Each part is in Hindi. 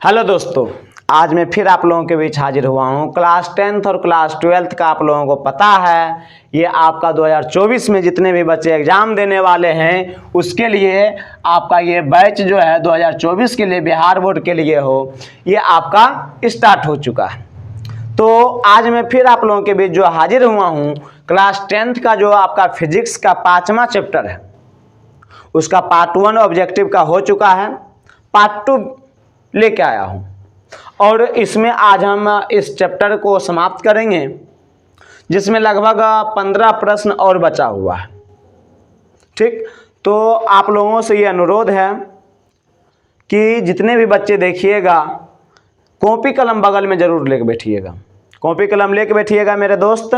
हेलो दोस्तों, आज मैं फिर आप लोगों के बीच हाजिर हुआ हूँ। क्लास 10th और क्लास 12th का आप लोगों को पता है, ये आपका 2024 में जितने भी बच्चे एग्ज़ाम देने वाले हैं उसके लिए आपका ये बैच जो है 2024 के लिए बिहार बोर्ड के लिए हो, ये आपका स्टार्ट हो चुका है। तो आज मैं फिर आप लोगों के बीच जो हाजिर हुआ हूँ, क्लास 10th का जो आपका फिजिक्स का 5वां चैप्टर है उसका पार्ट 1 ऑब्जेक्टिव का हो चुका है, पार्ट 2 लेके आया हूँ और इसमें आज हम इस चैप्टर को समाप्त करेंगे जिसमें लगभग 15 प्रश्न और बचा हुआ है। ठीक, तो आप लोगों से ये अनुरोध है कि जितने भी बच्चे देखिएगा कॉपी कलम बगल में ज़रूर लेके बैठिएगा, कॉपी कलम लेके बैठिएगा मेरे दोस्त।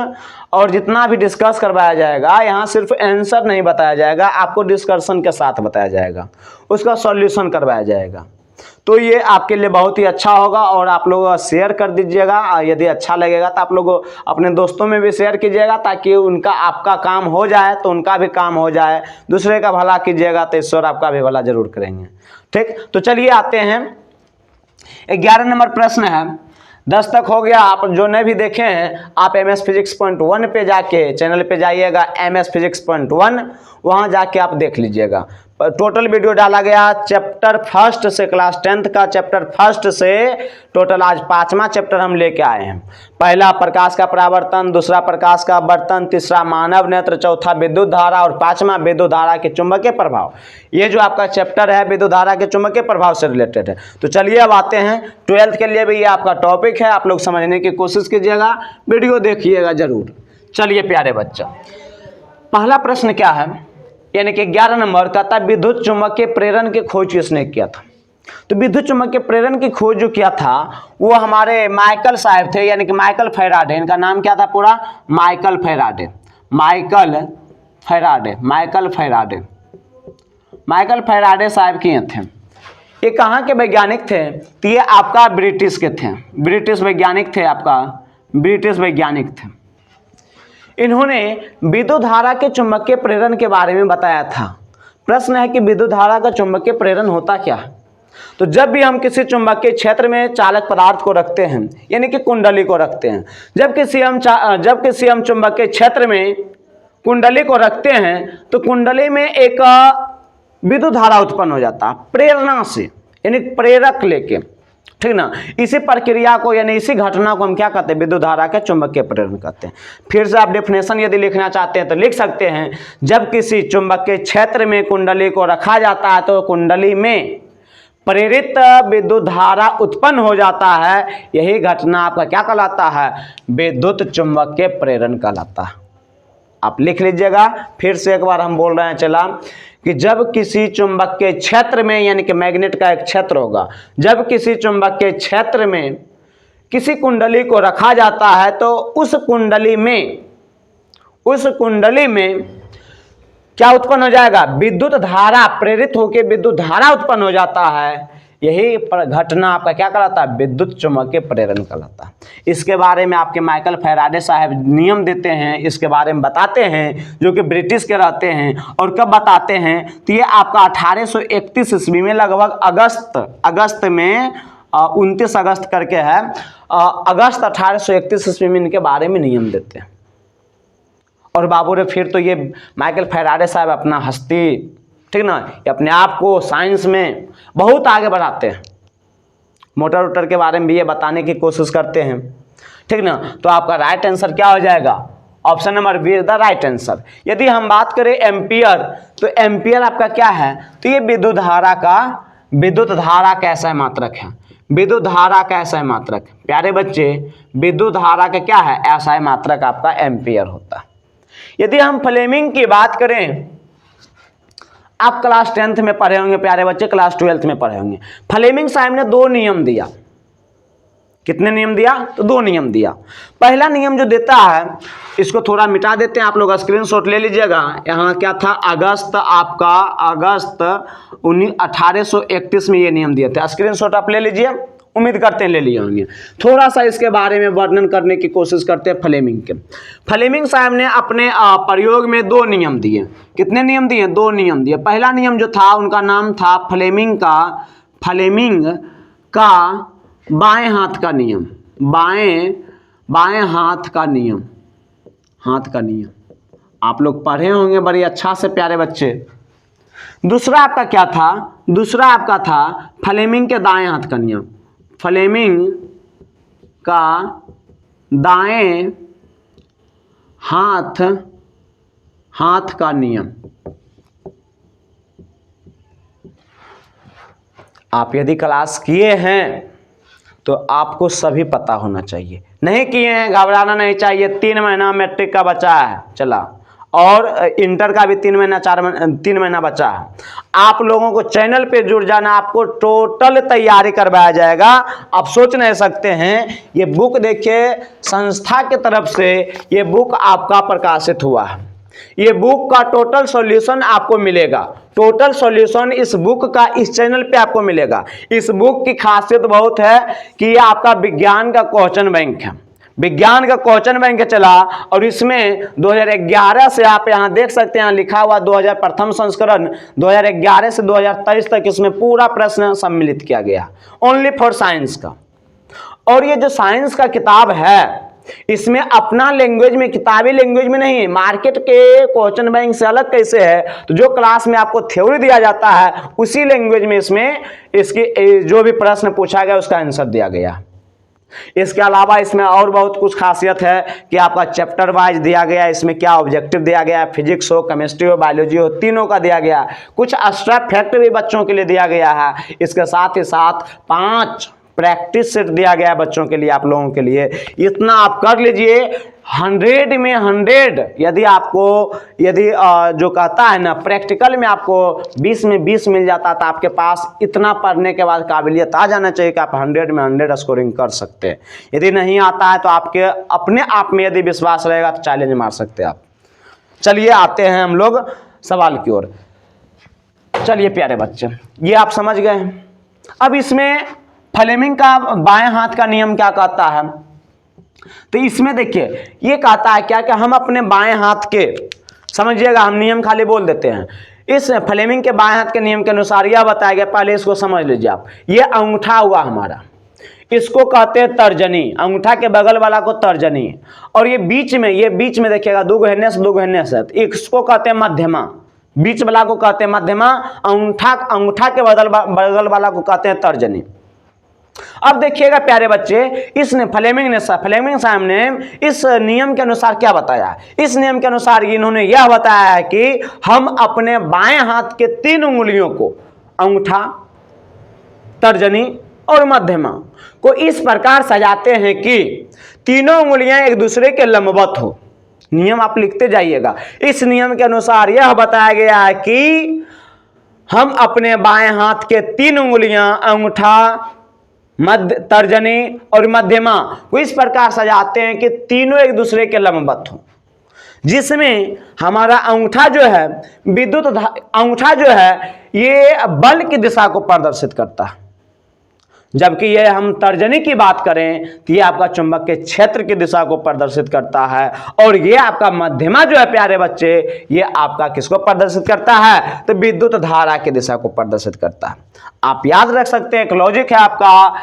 और जितना भी डिस्कस करवाया जाएगा यहाँ सिर्फ आंसर नहीं बताया जाएगा, आपको डिस्कशन के साथ बताया जाएगा, उसका सॉल्यूशन करवाया जाएगा। तो ये आपके लिए बहुत ही अच्छा होगा और आप लोग शेयर कर दीजिएगा। यदि अच्छा लगेगा तो आप लोग अपने दोस्तों में भी शेयर कीजिएगा ताकि उनका आपका काम हो जाए तो उनका भी काम हो जाए। दूसरे का भला कीजिएगा तो ईश्वर आपका भी भला जरूर करेंगे। ठीक, तो चलिए आते हैं। 11 नंबर प्रश्न है। 10 तक हो गया। आप जो नहीं भी देखे हैं आप MS फिजिक्स पॉइंट 1 पे जाके चैनल पे जाइएगा, MS फिजिक्स पॉइंट 1, वहाँ जाके आप देख लीजिएगा। टोटल वीडियो डाला गया चैप्टर फर्स्ट से, क्लास 10th का चैप्टर फर्स्ट से टोटल आज 5वां चैप्टर हम लेके आए हैं। पहला प्रकाश का परावर्तन, दूसरा प्रकाश का अपवर्तन, तीसरा मानव नेत्र, चौथा विद्युत धारा और 5वां विद्युत धारा के चुंबकीय प्रभाव। ये जो आपका चैप्टर है विद्युत धारा के चुंबकीय प्रभाव से रिलेटेड है। तो चलिए अब आते हैं 12th के लिए भी ये आपका टॉपिक है, आप लोग समझने की कोशिश कीजिएगा, वीडियो देखिएगा जरूर। चलिए प्यारे बच्चा, पहला प्रश्न क्या है, यानी कि 11 नंबर का था विद्युत चुंबकीय प्रेरण की खोज किसने किया था। तो विद्युत चुंबकीय प्रेरण की खोज जो किया था वो हमारे माइकल साहब थे, यानी कि माइकल फैराडे। इनका नाम क्या था पूरा? Michael Faraday. Michael Faraday, Michael Faraday, Michael Faraday साहब किए थे। ये कहाँ के वैज्ञानिक थे? तो ये आपका ब्रिटिश के थे, ब्रिटिश वैज्ञानिक थे, आपका ब्रिटिश वैज्ञानिक थे। इन्होंने विद्युत धारा के चुंबकीय प्रेरण के बारे में बताया था। प्रश्न है कि विद्युत धारा का चुंबकीय प्रेरण होता क्या है। तो जब भी हम किसी चुंबकीय क्षेत्र में चालक पदार्थ को रखते हैं, यानी कि कुंडली को रखते हैं, जब किसी हम चुंबकीय क्षेत्र में कुंडली को रखते हैं तो कुंडली में एक विद्युत धारा उत्पन्न हो जाता है प्रेरणा से, यानी प्रेरक लेके। ठीक ना, इसी प्रक्रिया को यानी इसी घटना को हम क्या कहते हैं? विद्युत धारा के चुंबकीय प्रेरण कहते हैं। फिर से आप डेफिनेशन यदि लिखना चाहते हैं तो लिख सकते हैं, जब किसी चुंबकीय क्षेत्र में कुंडली को रखा जाता है तो कुंडली में प्रेरित विद्युत धारा उत्पन्न हो जाता है। यही घटना आपका क्या कहलाता है? विद्युत चुंबकीय प्रेरण कहलाता है। आप लिख लीजिएगा। फिर से एक बार हम बोल रहे हैं चला कि जब किसी चुंबकीय क्षेत्र में, यानी कि मैग्नेट का एक क्षेत्र होगा, जब किसी चुंबकीय क्षेत्र में किसी कुंडली को रखा जाता है तो उस कुंडली में क्या उत्पन्न हो जाएगा? विद्युत धारा, प्रेरित होकर विद्युत धारा उत्पन्न हो जाता है। यही घटना आपका क्या कहलाता है? विद्युत चुंबकीय प्रेरण कहलाता है। इसके बारे में आपके माइकल फैराडे साहब नियम देते हैं, इसके बारे में बताते हैं, जो कि ब्रिटिश के रहते हैं। और कब बताते हैं? तो ये आपका 1831 ईस्वी में लगभग अगस्त में 29 अगस्त करके है, अगस्त 1831 ईस्वी में इनके बारे में नियम देते हैं। और बाबू रे फिर तो ये माइकल फैराडे साहब अपना हस्ती, ठीक ना, ये अपने आप को साइंस में बहुत आगे बढ़ाते हैं। मोटर वोटर के बारे में भी ये बताने की कोशिश करते हैं। ठीक ना, तो आपका राइट आंसर क्या हो जाएगा? Option number B is the right answer. यदि हम बात करें एम्पियर, तो एम्पियर आपका क्या है? तो ये विद्युत धारा का ऐसा मात्रक है। विद्युत धारा का ऐसा मात्रक, प्यारे बच्चे, विद्युत धारा का क्या है? ऐसा मात्रक आपका एम्पियर होता है। यदि हम फ्लेमिंग की बात करें, आप क्लास 10th में पढ़े होंगे प्यारे बच्चे, क्लास 12th में पढ़े होंगे। फ्लेमिंग साहब ने 2 नियम दिया। कितने नियम दिया? तो 2 नियम दिया। पहला नियम जो देता है, इसको थोड़ा मिटा देते हैं, आप लोग स्क्रीनशॉट ले लीजिएगा। यहाँ क्या था? अगस्त 1831 में ये नियम दिए थे। स्क्रीनशॉट आप ले लीजिए, उम्मीद करते हैं ले लिए होंगे। थोड़ा सा इसके बारे में वर्णन करने की कोशिश करते हैं फ्लेमिंग के। फ्लेमिंग साहब ने अपने प्रयोग में 2 नियम दिए। कितने नियम दिए? 2 नियम दिए। पहला नियम जो था उनका नाम था फ्लेमिंग का बाएं हाथ का नियम, बाएं हाथ का नियम, हाथ का नियम आप लोग पढ़े होंगे बड़ी अच्छा से प्यारे बच्चे। दूसरा आपका क्या था, दूसरा आपका था फ्लेमिंग के दाएं हाथ का नियम, फ्लेमिंग का दाएं हाथ का नियम। आप यदि क्लास किए हैं तो आपको सभी पता होना चाहिए, नहीं किए हैं घबराना नहीं चाहिए। 3 महीना मैट्रिक का बचा है चला, और इंटर का भी 3 महीना बचा है। आप लोगों को चैनल पे जुड़ जाना, आपको टोटल तैयारी करवाया जाएगा। आप सोच नहीं सकते हैं, ये बुक देखिए संस्था की तरफ से ये बुक आपका प्रकाशित हुआ है। ये बुक का टोटल सॉल्यूशन आपको मिलेगा, टोटल सॉल्यूशन इस बुक का इस चैनल पे आपको मिलेगा। इस बुक की खासियत बहुत है कि ये आपका विज्ञान का क्वेश्चन बैंक है, विज्ञान का क्वेश्चन बैंक चला। और इसमें 2011 से आप यहां देख सकते हैं लिखा हुआ 2000 प्रथम संस्करण 2011 से 2023 तक इसमें पूरा प्रश्न सम्मिलित किया गया, ओनली फॉर साइंस का। और ये जो साइंस का किताब है इसमें अपना लैंग्वेज में, किताबी लैंग्वेज में नहीं, मार्केट के क्वेश्चन बैंक से अलग कैसे है, तो जो क्लास में आपको थ्योरी दिया जाता है उसी लैंग्वेज में इसमें इसकी जो भी प्रश्न पूछा गया उसका आंसर दिया गया। इसके अलावा इसमें और बहुत कुछ खासियत है कि आपका चैप्टर वाइज दिया गया, इसमें क्या ऑब्जेक्टिव दिया गया, फिजिक्स हो, केमिस्ट्री हो, बायोलॉजी हो, तीनों का दिया गया। कुछ एक्स्ट्रा फैक्ट भी बच्चों के लिए दिया गया है। इसके साथ ही साथ 5 प्रैक्टिस सेट दिया गया है बच्चों के लिए, आप लोगों के लिए। इतना आप कर लीजिए 100 में 100। यदि आपको जो कहता है ना प्रैक्टिकल में आपको 20 में 20 मिल जाता था, आपके पास इतना पढ़ने के बाद काबिलियत आ जाना चाहिए कि आप 100 में 100 स्कोरिंग कर सकते हैं। यदि नहीं आता है तो आपके अपने आप में यदि विश्वास रहेगा तो चैलेंज मार सकते हैं आप। चलिए आते हैं हम लोग सवाल की ओर। चलिए प्यारे बच्चे, ये आप समझ गए हैं। अब इसमें फ्लेमिंग का बाएं हाथ का नियम क्या कहता है, तो इसमें देखिए ये कहता है क्या कि हम अपने बाएं हाथ के, समझिएगा हम नियम खाली बोल देते हैं। इस फ्लेमिंग के बाएं हाथ के नियम के अनुसार यह बताया गया, पहले इसको समझ लीजिए आप। ये अंगूठा हुआ हमारा, इसको कहते हैं तर्जनी, अंगूठा के बगल वाला को तर्जनी। और ये बीच में देखिएगा 2 गहने से, इसको कहते हैं मध्यमा, बीच वाला को कहते हैं मध्यमा, अंगूठा के बगल वाला को कहते हैं तर्जनी। अब देखिएगा प्यारे बच्चे, इसने फ्लेमिंग साहब ने इस नियम के अनुसार क्या बताया। इस नियम के अनुसार इन्होंने यह बताया है कि हम अपने बाएं हाथ के 3 उंगलियों को, अंगूठा, तर्जनी और मध्यमा को इस प्रकार सजाते हैं कि तीनों उंगलियां एक दूसरे के लंबवत हो। नियम आप लिखते जाइएगा। इस नियम के अनुसार यह बताया गया है कि हम अपने बाएं हाथ के 3 उंगलियां, अंगूठा, तर्जनी और मध्यमा को इस प्रकार सजाते हैं कि तीनों एक दूसरे के लंबवत हो, जिसमें हमारा अंगूठा जो है अंगूठा जो है ये बल की दिशा को प्रदर्शित करता है, जबकि ये हम तर्जनी की बात करें तो ये आपका चुंबक के क्षेत्र की दिशा को प्रदर्शित करता है। और ये आपका मध्यमा जो है प्यारे बच्चे, ये आपका किसको प्रदर्शित करता है, तो विद्युत धारा की दिशा को प्रदर्शित करता है। आप याद रख सकते हैं, एक लॉजिक है आपका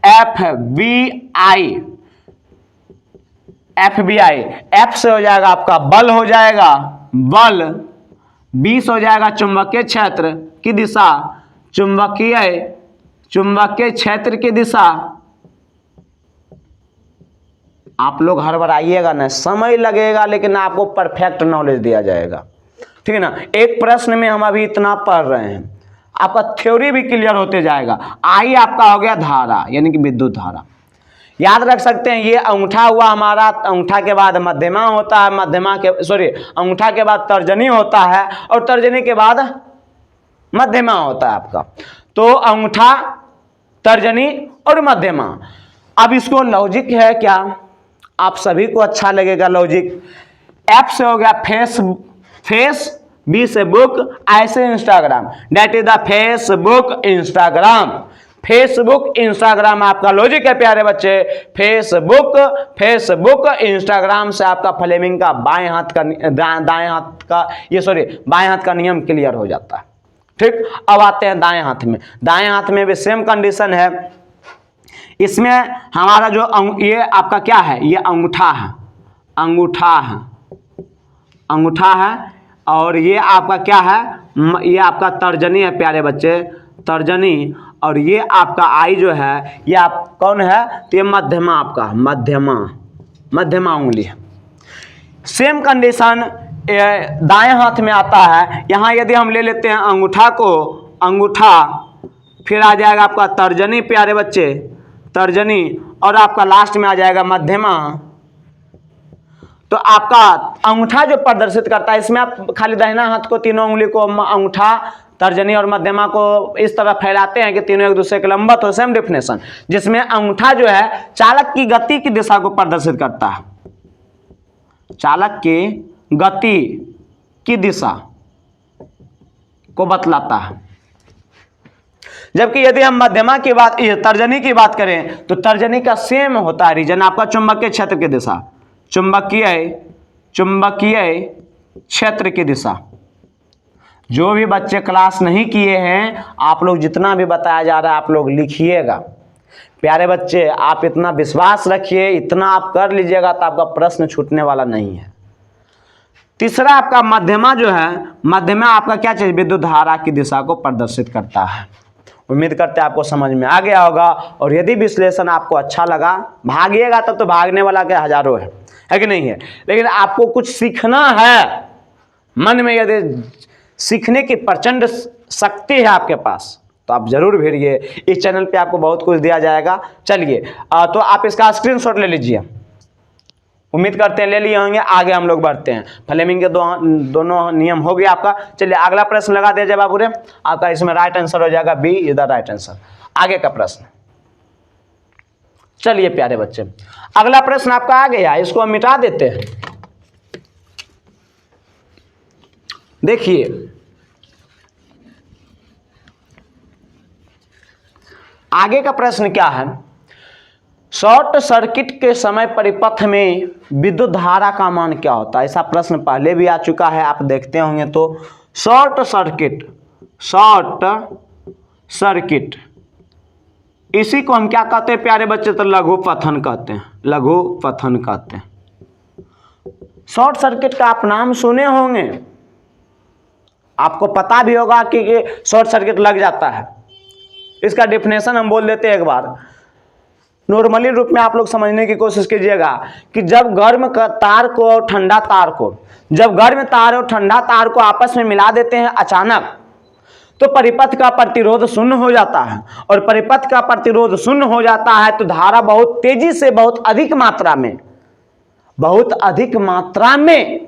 FBI। एफ से हो जाएगा आपका बल, हो जाएगा बल, 20 हो जाएगा चुंबकीय क्षेत्र की दिशा, चुंबकीय क्षेत्र की दिशा। आप लोग हड़बड़ाइएगा ना, समय लगेगा लेकिन आपको परफेक्ट नॉलेज दिया जाएगा, ठीक है ना। एक प्रश्न में हम अभी इतना पढ़ रहे हैं, आपका थ्योरी भी क्लियर होते जाएगा। आई आपका हो गया धारा, यानी कि विद्युत धारा। याद रख सकते हैं, ये अंगूठा हुआ हमारा, अंगूठा के बाद मध्यमा होता है, अंगूठा के बाद तर्जनी होता है, और तर्जनी के बाद मध्यमा होता है आपका। तो अंगूठा, तर्जनी और मध्यमा। अब इसको लॉजिक है क्या, आप सभी को अच्छा लगेगा लॉजिक। एफ से हो गया फेस, बी से बुक, ऐसे Instagram, that is the Facebook Instagram आपका लॉजिक है प्यारे बच्चे। फेसबुक इंस्टाग्राम से आपका फ्लेमिंग का बाएं हाथ का नियम क्लियर हो जाता है। ठीक, अब आते हैं दाएं हाथ में। दाएं हाथ में भी सेम कंडीशन है। इसमें हमारा जो ये आपका क्या है, ये अंगूठा है, अंगूठा है, अंगूठा है। और ये आपका क्या है, ये आपका तर्जनी है प्यारे बच्चे, तर्जनी। और ये आपका आई जो है, ये आप कौन है, तो ये मध्यमा, आपका मध्यमा, मध्यमा उंगली है। सेम कंडीशन दाएं हाथ में आता है। यहाँ यदि हम ले लेते हैं अंगूठा को, अंगूठा, फिर आ जाएगा आपका तर्जनी प्यारे बच्चे, तर्जनी, और आपका लास्ट में आ जाएगा मध्यमा। तो आपका अंगूठा जो प्रदर्शित करता है, इसमें आप खाली दाहिना हाथ को, तीनों उंगली को, अंगूठा, तर्जनी और मध्यमा को इस तरह फैलाते हैं कि तीनों एक दूसरे के लंबवत हो, सेम डेफिनेशन। जिसमें अंगूठा जो है चालक की गति की दिशा को प्रदर्शित करता है, चालक की गति की दिशा को बतलाता है। जबकि यदि हम मध्यमा की बात, तर्जनी की बात करें, तो तर्जनी का सेम होता है रीजन, आपका चुंबकीय क्षेत्र की दिशा, चुंबकीय क्षेत्र की दिशा। जो भी बच्चे क्लास नहीं किए हैं, आप लोग जितना भी बताया जा रहा है आप लोग लिखिएगा प्यारे बच्चे। आप इतना विश्वास रखिए, इतना आप कर लीजिएगा तो आपका प्रश्न छूटने वाला नहीं है। तीसरा आपका मध्यमा जो है, मध्यमा आपका क्या चीज, विद्युत धारा की दिशा को प्रदर्शित करता है। उम्मीद करते हैं आपको समझ में आ गया होगा। और यदि विश्लेषण आपको अच्छा लगा, भागिएगा तब तो भागने वाला के हजारों है कि नहीं है, लेकिन आपको कुछ सीखना है। मन में यदि सीखने की प्रचंड शक्ति है आपके पास, तो आप जरूर भिड़िए। इस चैनल पे आपको बहुत कुछ दिया जाएगा। चलिए तो आप इसका स्क्रीनशॉट ले लीजिए। उम्मीद करते हैं ले लिए होंगे। आगे हम लोग बढ़ते हैं। फ्लेमिंग के दोनों नियम हो गया आपका। चलिए अगला प्रश्न लगा दिया जाए बाबू रे। आपका इसमें राइट आंसर हो जाएगा बी, इधर राइट आंसर। आगे का प्रश्न, चलिए प्यारे बच्चे, अगला प्रश्न आपका आ गया, इसको हम मिटा देते हैं। देखिए आगे का प्रश्न क्या है, शॉर्ट सर्किट के समय परिपथ में विद्युत धारा का मान क्या होता है। ऐसा प्रश्न पहले भी आ चुका है, आप देखते होंगे। तो शॉर्ट सर्किट इसी को हम क्या कहते हैं प्यारे बच्चे, तो लघु पथन कहते हैं, लघु पथन कहते हैं। शॉर्ट सर्किट का आप नाम सुने होंगे, आपको पता भी होगा कि शॉर्ट सर्किट लग जाता है। इसका डेफिनेशन हम बोल देते हैं एक बार, नॉर्मली रूप में आप लोग समझने की कोशिश कीजिएगा कि जब गर्म तार को और ठंडा तार को, जब गर्म तार और ठंडा तार को आपस में मिला देते हैं अचानक, तो परिपथ का प्रतिरोध शून्य हो जाता है। और परिपथ का प्रतिरोध शून्य हो जाता है तो धारा बहुत तेजी से, बहुत अधिक मात्रा में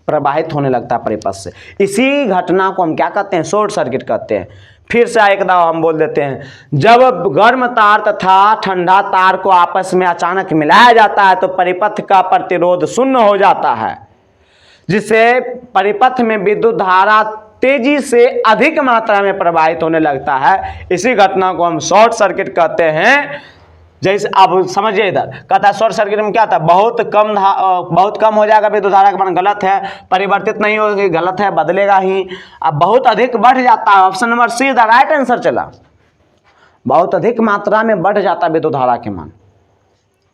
प्रवाहित होने लगता है परिपथ से। इसी घटना को हम क्या कहते हैं, शॉर्ट सर्किट कहते हैं। फिर से एक दाव हम बोल देते हैं, जब गर्म तार तथा ठंडा तार को आपस में अचानक मिलाया जाता है तो परिपथ का प्रतिरोध शून्य हो जाता है, जिससे परिपथ में विद्युत धारा तेजी से अधिक मात्रा में प्रवाहित होने लगता है। इसी घटना को हम शॉर्ट सर्किट कहते हैं। जैसे आप समझिए, इधर कहता है शॉर्ट सर्किट में क्या था, बहुत कम हो जाएगा विद्युत धारा का मान, गलत है, परिवर्तित नहीं होगी, गलत है, बदलेगा ही। अब बहुत अधिक बढ़ जाता है, option number C the right answer चला। बहुत अधिक मात्रा में बढ़ जाता है विद्युत धारा के मान।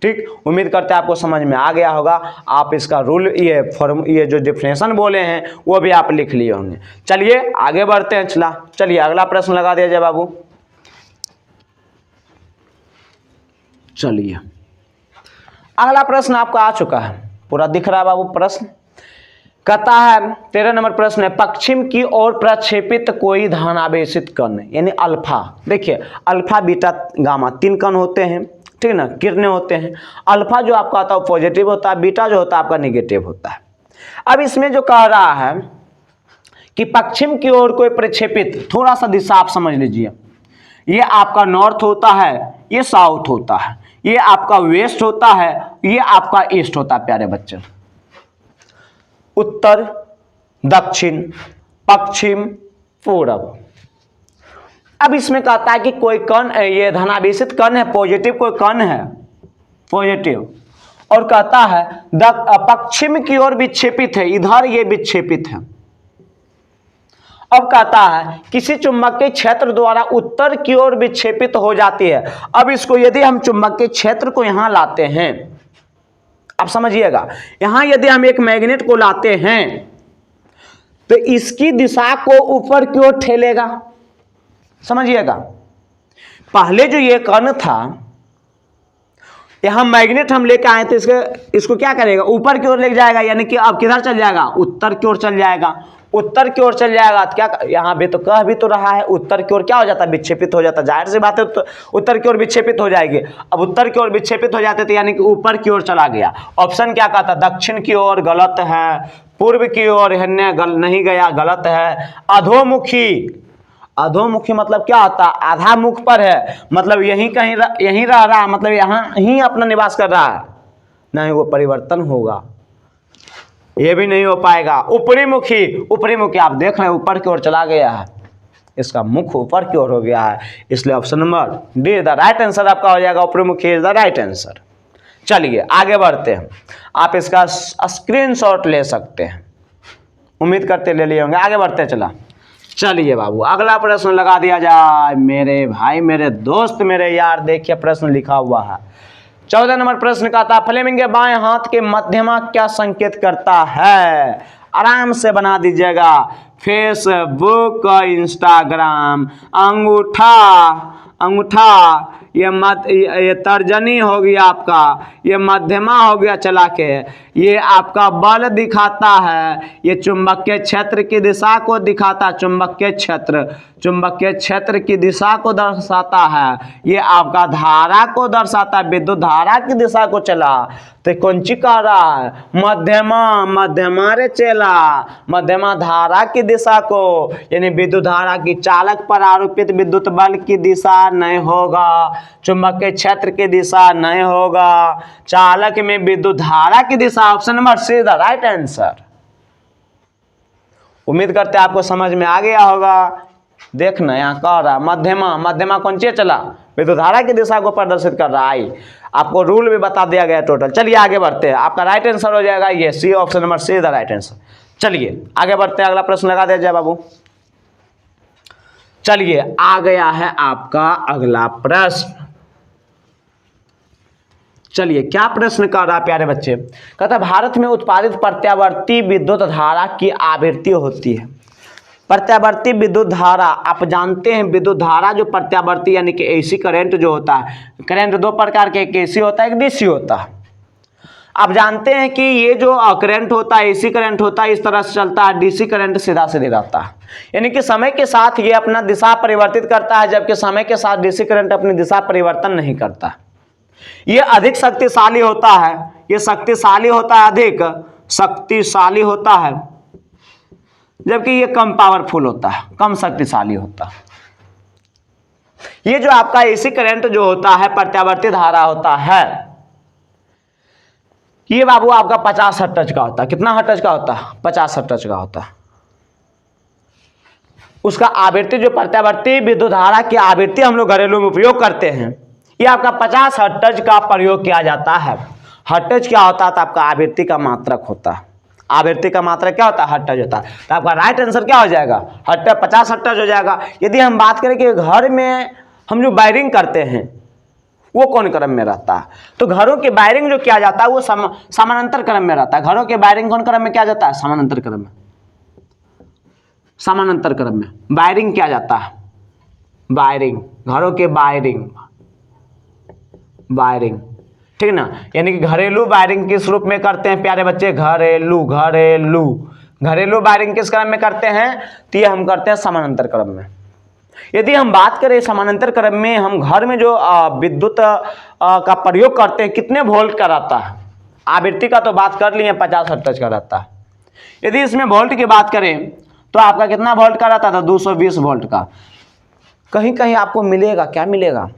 ठीक, उम्मीद करते हैं आपको समझ में आ गया होगा। आप इसका रूल, ये जो डिफिनेशन बोले हैं वो भी आप लिख लिए होंगे। चलिए आगे बढ़ते हैं। चलिए अगला प्रश्न लगा दिया जाए बाबू। चलिए अगला प्रश्न आपका आ चुका है, पूरा दिख रहा है बाबू प्रश्न। कहता है 13 नंबर प्रश्न है, पश्चिम की ओर प्रक्षेपित कोई धनावेशित कण, यानी अल्फा। देखिए अल्फा, बीटा, गामा 3 कण होते हैं, ठीक ना, किरणें होते हैं। अल्फा जो आपका होता है पॉजिटिव होता है, बीटा जो होता है आपका निगेटिव होता है। अब इसमें जो कह रहा है कि पश्चिम की ओर कोई प्रक्षेपित, थोड़ा सा दिशा आप समझ लीजिए, ये आपका नॉर्थ होता है, ये साउथ होता है, ये आपका वेस्ट होता है, ये आपका ईस्ट होता है प्यारे बच्चे। उत्तर, दक्षिण, पश्चिम, पूरब। अब इसमें कहता है कि कोई कण, ये धनावेशित कण है, पॉजिटिव कोई कण है, पॉजिटिव, और कहता है पश्चिम की ओर विक्षेपित है, इधर ये विक्षेपित है, अब कहता है किसी चुंबकीय क्षेत्र द्वारा उत्तर की ओर विक्षेपित हो जाती है। अब इसको यदि हम चुंबकीय क्षेत्र को यहां लाते हैं, आप समझिएगा, यहां यदि हम एक मैग्नेट को लाते हैं तो इसकी दिशा को ऊपर की ओर ठेलेगा। समझिएगा, पहले जो ये कण था, यहां मैग्नेट हम लेके आए तो इसको क्या करेगा, ऊपर की ओर ले जाएगा, यानी कि अब किधर चल जाएगा, उत्तर की ओर चल जाएगा। उत्तर की ओर चल जाएगा तो क्या, यहां भी तो कह भी तो रहा है उत्तर की ओर क्या हो जाता है, विक्षेपित हो जाता है। जाहिर सी बात है उत्तर की ओर विक्षेपित हो जाएगी। अब उत्तर की ओर विक्षेपित हो जाते तो यानी कि ऊपर की ओर चला गया। ऑप्शन क्या कहता है, दक्षिण की ओर गलत है, पूर्व की ओर नहीं गया, गलत है। अधोमुखी, अधोमुखी मतलब क्या होता है, आधा मुख पर है, मतलब यहीं कहीं यहीं रह रहा है, मतलब यहाँ ही अपना निवास कर रहा है, नहीं वो परिवर्तन होगा, ये भी नहीं हो पाएगा। ऊपरी मुखी, ऊपरी मुखी आप देख रहे हैं ऊपर की ओर चला गया है, इसका मुख ऊपर की ओर हो गया है, इसलिए option number D is the right answer आपका हो जाएगा। ऊपरी मुखी इज द राइट आंसर। चलिए आगे बढ़ते हैं, आप इसका स्क्रीनशॉट ले सकते हैं, उम्मीद करते ले लिए होंगे। आगे बढ़ते चला, चलिए बाबू अगला प्रश्न लगा दिया जाए। मेरे भाई, मेरे दोस्त, मेरे यार, देखिए प्रश्न लिखा हुआ है। 14 नंबर प्रश्न का था, फ्लेमिंग के बाएं हाथ के मध्यमा क्या संकेत करता है। आराम से बना दीजिएगा। फेसबुक, इंस्टाग्राम, अंगूठा, अंगूठा, ये तर्जनी हो गया आपका, ये मध्यमा हो गया चला के, ये आपका बल दिखाता है, ये चुंबकीय क्षेत्र की दिशा को दिखाता, चुंबकीय क्षेत्र, चुंबकीय क्षेत्र की दिशा को दर्शाता है, ये आपका धारा को दर्शाता है, विद्युत धारा की दिशा को चला। तो कौन सी कह रहा है, मध्यमा, मध्यमा रे चेला, मध्यमा धारा की दिशा को, यानी विद्युत धारा की चालक पर आरोपित विद्युत बल की दिशा नहीं होगा, चुंबकीय क्षेत्र की दिशा नहीं होगा, चालक में विद्युत धारा की दिशा। Option number C the right answer. उम्मीद करते हैं आपको समझ में आ गया होगा। देखना यहाँ कह रहा है मध्यमा, मध्यमा कौन सी चला, विद्युत धारा की दिशा को प्रदर्शित कर रहा है। आपको रूल भी बता दिया गया टोटल। चलिए आगे बढ़ते हैं, आपका राइट आंसर हो जाएगा ये C, option number C the right answer. चलिए आगे बढ़ते हैं, अगला प्रश्न लगा दिया जाए बाबू। चलिए आ गया है आपका अगला प्रश्न। चलिए क्या प्रश्न कर रहा है प्यारे बच्चे, कहता है भारत में उत्पादित प्रत्यावर्ती विद्युत धारा की आवृत्ति होती है। प्रत्यावर्ती विद्युत धारा, आप जानते हैं विद्युत धारा जो प्रत्यावर्ती यानी कि एसी करंट जो होता है, करंट दो प्रकार के, एक एसी होता है, एक डीसी होता है। आप जानते हैं कि ये जो करंट होता है, एसी करंट होता है, इस तरह से चलता है, डीसी करंट सीधा सीधे रहता है, यानी कि समय के साथ ये अपना दिशा परिवर्तित करता है, जबकि समय के साथ डीसी करंट अपनी दिशा परिवर्तन नहीं करता। ये अधिक शक्तिशाली होता है, ये शक्तिशाली होता है, अधिक शक्तिशाली होता है, जबकि ये कम पावरफुल होता है, कम शक्तिशाली होता है। ये जो आपका एसी करंट जो होता है, प्रत्यावर्ती धारा होता है, ये बाबू आपका 50 हर्ट्ज का होता है। कितना हर्ट्ज का होता है, 50 हर्ट्ज का होता है। उसका आवृत्ति जो प्रत्यावर्ती विद्युत धारा की आवृत्ति हम लोग घरेलू में उपयोग करते हैं, ये आपका 50 हर्ट्ज का प्रयोग किया जाता है। हर्ट्ज क्या होता है, तो आपका आवृत्ति का मात्रक होता है। आवृत्ति का मात्रक क्या होता है, हर्ट्ज होता है। तो आपका राइट आंसर क्या हो जाएगा, हर्ट्ज, 50 हर्ट्ज हो जाएगा। यदि हम बात करें कि घर में हम जो वायरिंग करते हैं वो कौन क्रम में रहता है, तो घरों के वायरिंग जो किया जाता है वो समानांतर क्रम में रहता है। घरों के वायरिंग कौन क्रम में किया जाता है, समानांतर क्रम में, समानांतर क्रम में वायरिंग किया जाता है। वायरिंग, घरों के वायरिंग, वायरिंग, ठीक ना, यानी कि घरेलू वायरिंग किस रूप में करते हैं प्यारे बच्चे, घरेलू, घरेलू, घरेलू वायरिंग किस क्रम में करते हैं, तो ये हम करते हैं समानांतर क्रम में। यदि हम बात करें समानांतर क्रम में, हम घर में जो विद्युत का प्रयोग करते हैं, कितने वोल्ट का रहता है, आवृत्ति का तो बात कर लिए, 50 हर्ट्ज का रहता है। यदि इसमें वोल्ट की बात करें तो आपका कितना वोल्ट का रहता था, 220 वोल्ट का। कहीं कहीं आपको मिलेगा, क्या मिलेगा,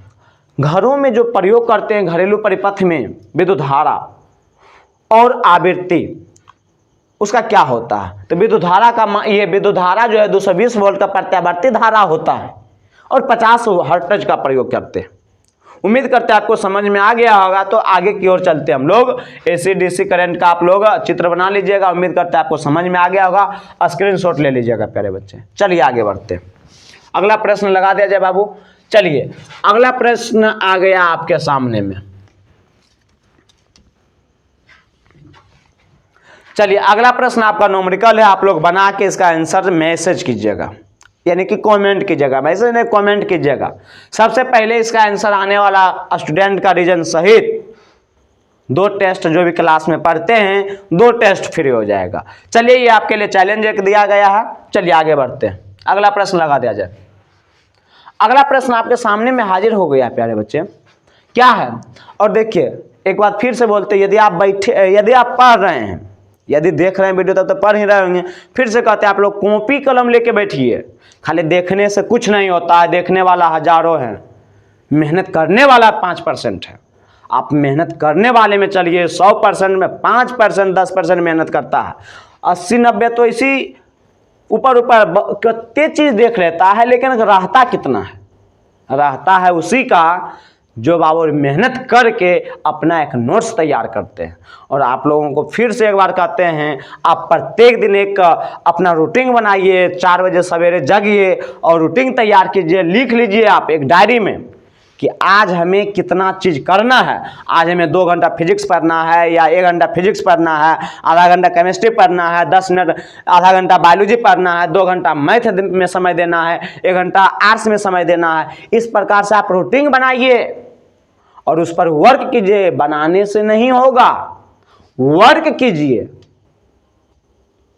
घरों में जो प्रयोग करते हैं घरेलू परिपथ में विद्युत धारा और आवृत्ति, उसका क्या होता है, तो विद्युत धारा का, ये विद्युत धारा जो है 220 वोल्ट का प्रत्यावर्ती धारा होता है और 50 हर्ट्ज का प्रयोग करते हैं। उम्मीद करते हैं आपको समझ में आ गया होगा। तो आगे की ओर चलते हैं हम लोग। AC DC करंट का आप लोग चित्र बना लीजिएगा। उम्मीद करते हैं आपको समझ में आ गया होगा। स्क्रीनशॉट ले लीजिएगा प्यारे बच्चे। चलिए आगे बढ़ते हैं। अगला प्रश्न लगा दिया जाए बाबू। चलिए अगला प्रश्न आ गया आपके सामने में। चलिए अगला प्रश्न आपका न्यूमेरिकल है। आप लोग बना के इसका आंसर मैसेज कीजिएगा, यानी कि कमेंट कीजिएगा। मैसेज नहीं, कमेंट कीजिएगा। सबसे पहले इसका आंसर आने वाला स्टूडेंट का रीजन सहित 2 टेस्ट जो भी क्लास में पढ़ते हैं 2 टेस्ट फ्री हो जाएगा। चलिए ये आपके लिए चैलेंज एक दिया गया है। चलिए आगे बढ़ते हैं। अगला प्रश्न लगा दिया जाए। अगला प्रश्न आपके सामने में हाजिर हो गया प्यारे बच्चे। क्या है? और देखिए एक बात फिर से बोलते हैं, यदि आप पढ़ रहे हैं, यदि देख रहे हैं वीडियो तब तो पढ़ ही रहे होंगे। फिर से कहते हैं आप लोग कॉपी कलम लेके बैठिए। खाली देखने से कुछ नहीं होता है। देखने वाला हजारों हैं, मेहनत करने वाला 5% है। आप मेहनत करने वाले में चलिए। 100% में 5% 10% मेहनत करता है। 80-90 तो इसी ऊपर कितने चीज देख लेता है, लेकिन रहता कितना है? रहता है उसी का जो बाबू मेहनत करके अपना एक नोट्स तैयार करते हैं। और आप लोगों को फिर से एक बार कहते हैं, आप प्रत्येक दिन एक अपना रूटीन बनाइए। 4 बजे सवेरे जगिए और रूटीन तैयार कीजिए। लिख लीजिए आप एक डायरी में कि आज हमें कितना चीज़ करना है। आज हमें 2 घंटा फिजिक्स पढ़ना है, या 1 घंटा फिजिक्स पढ़ना है, आधा घंटा केमिस्ट्री पढ़ना है, 10 मिनट आधा घंटा बायोलॉजी पढ़ना है, 2 घंटा मैथ में समय देना है, 1 घंटा आर्ट्स में समय देना है। इस प्रकार से आप रूटीन बनाइए और उस पर वर्क कीजिए। बनाने से नहीं होगा, वर्क कीजिए,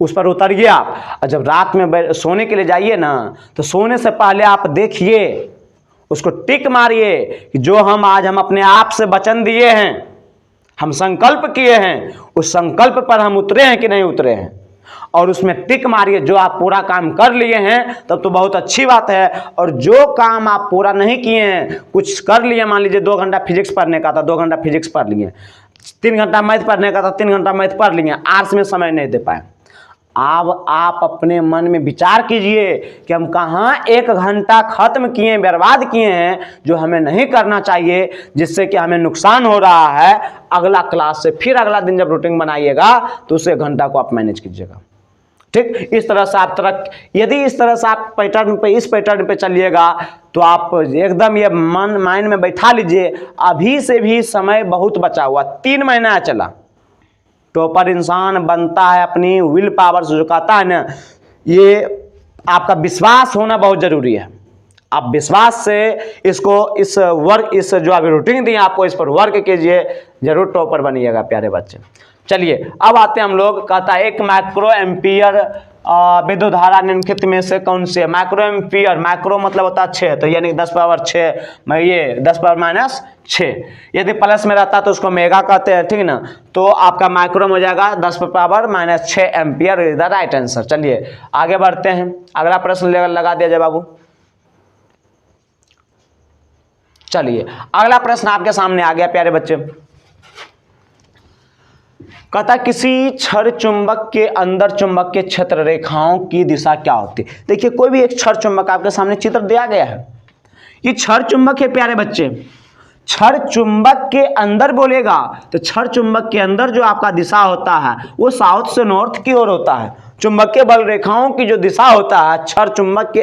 उस पर उतरिए आप। और जब रात में सोने के लिए जाइए ना, तो सोने से पहले आप देखिए, उसको टिक मारिए कि जो हम अपने आप से वचन दिए हैं, हम संकल्प किए हैं, उस संकल्प पर हम उतरे हैं कि नहीं उतरे हैं। और उसमें टिक मारिए। जो आप पूरा काम कर लिए हैं तब तो बहुत अच्छी बात है। और जो काम आप पूरा नहीं किए हैं, कुछ कर लिए, मान लीजिए 2 घंटा फिजिक्स पढ़ने का था, 2 घंटा फिजिक्स पढ़ लिए, 3 घंटा मैथ पढ़ने का था, 3 घंटा मैथ पढ़ लिए, आर्ट्स में समय नहीं दे पाए। अब आप अपने मन में विचार कीजिए कि हम कहाँ 1 घंटा खत्म किए, बर्बाद किए हैं, जो हमें नहीं करना चाहिए, जिससे कि हमें नुकसान हो रहा है। अगला क्लास से फिर अगला दिन जब रूटीन बनाइएगा तो उस 1 घंटा को आप मैनेज कीजिएगा। ठीक, इस तरह से आप यदि इस तरह से आप इस पैटर्न पे चलिएगा तो आप एकदम ये माइंड में बैठा लीजिए, अभी से भी समय बहुत बचा हुआ। 3 महीना चला। टॉपर इंसान बनता है अपनी विल पावर से। जो कहता है ना, ये आपका विश्वास होना बहुत जरूरी है। आप विश्वास से इस जो अभी रूटीन दी आपको, इस पर वर्क कीजिए, जरूर टॉपर बनिएगा प्यारे बच्चे। चलिए अब आते हैं हम लोग। कहता है 1 माइक्रो एम्पियर विद्युत धारा निम्नलिखित में से कौन सी है? माइक्रो एम्पियर, माइक्रो मतलब होता है 6, तो यानी 10 पावर 6, ये 10 पावर -6। यदि प्लस में रहता तो उसको मेगा कहते हैं, ठीक ना। तो आपका माइक्रो में हो जाएगा 10 power -6 ampere is the right answer. चलिए आगे बढ़ते हैं। अगला प्रश्न लगा दिया जाए बाबू। चलिए अगला प्रश्न आपके सामने आ गया प्यारे बच्चे। कहता किसी क्षण चुंबक के अंदर चुंबकीय क्षेत्र रेखाओं की दिशा क्या होती है? देखिए कोई भी एक क्षण चुंबक आपके सामने चित्र दिया गया है। ये क्षण चुंबक है प्यारे बच्चे। क्षण चुंबक के अंदर बोलेगा तो क्षण चुंबक के अंदर जो आपका दिशा होता है वो साउथ से नॉर्थ की ओर होता है। चुंबकीय बल रेखाओं की जो दिशा होता है क्षण चुंबक के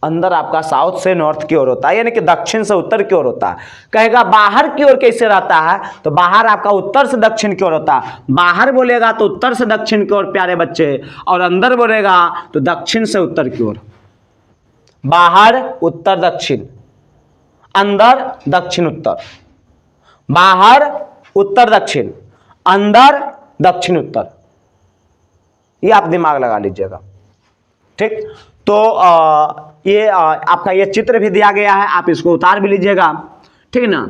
अंदर आपका साउथ से नॉर्थ की ओर होता है, यानी कि दक्षिण से उत्तर की ओर होता है। कहेगा बाहर की ओर कैसे रहता है, तो बाहर आपका उत्तर से दक्षिण की ओर होता है। बाहर बोलेगा तो उत्तर से दक्षिण की ओर प्यारे बच्चे, और अंदर बोलेगा तो दक्षिण से उत्तर की ओर। बाहर उत्तर दक्षिण, अंदर दक्षिण उत्तर। बाहर उत्तर दक्षिण, अंदर दक्षिण उत्तर। ये आप दिमाग लगा लीजिएगा। ठीक, तो ये आपका ये चित्र भी दिया गया है, आप इसको उतार भी लीजिएगा। ठीक ना।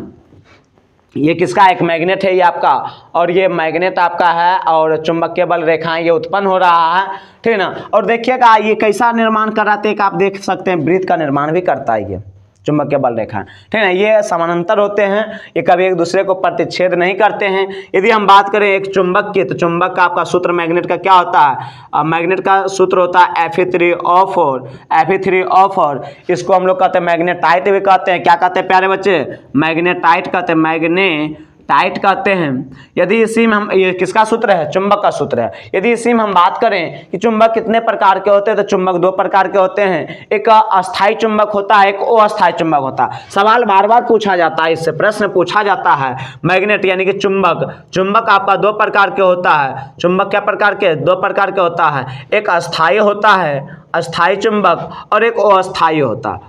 ये किसका? एक मैग्नेट है ये आपका, और ये मैग्नेट आपका है, और चुंबकीय बल रेखाएं ये उत्पन्न हो रहा है। ठीक ना। और देखिएगा ये कैसा निर्माण कर रहा है, आप देख सकते हैं वृत्त का निर्माण भी करता है। चुंबकीय बल रेखा, ठीक है। ये समानांतर होते हैं, ये कभी एक दूसरे को प्रतिच्छेद नहीं करते हैं। यदि हम बात करें एक चुंबक की, तो चुंबक का आपका सूत्र मैग्नेट का क्या होता है, मैग्नेट का सूत्र होता है Fe3O4, Fe3O4। इसको हम लोग कहते हैं मैग्नेटाइट भी कहते हैं। क्या कहते हैं प्यारे बच्चे, मैग्नेटाइट कहते हैं, मैग्नेटाइट कहते हैं। यदि इसी में हम, ये किसका सूत्र है, चुंबक का सूत्र है। यदि इसी में हम बात करें कि चुंबक कितने प्रकार के होते हैं, तो चुंबक दो प्रकार के होते हैं, एक अस्थायी चुंबक होता है, एक अस्थायी चुंबक होता है। सवाल बार बार पूछा जाता है, इससे प्रश्न पूछा जाता है। मैग्नेट यानी कि चुंबक आपका दो प्रकार के होता है। चुंबक क्या प्रकार के, दो प्रकार के होता है, एक अस्थायी होता है, अस्थायी चुंबक, और एक अस्थायी होता है,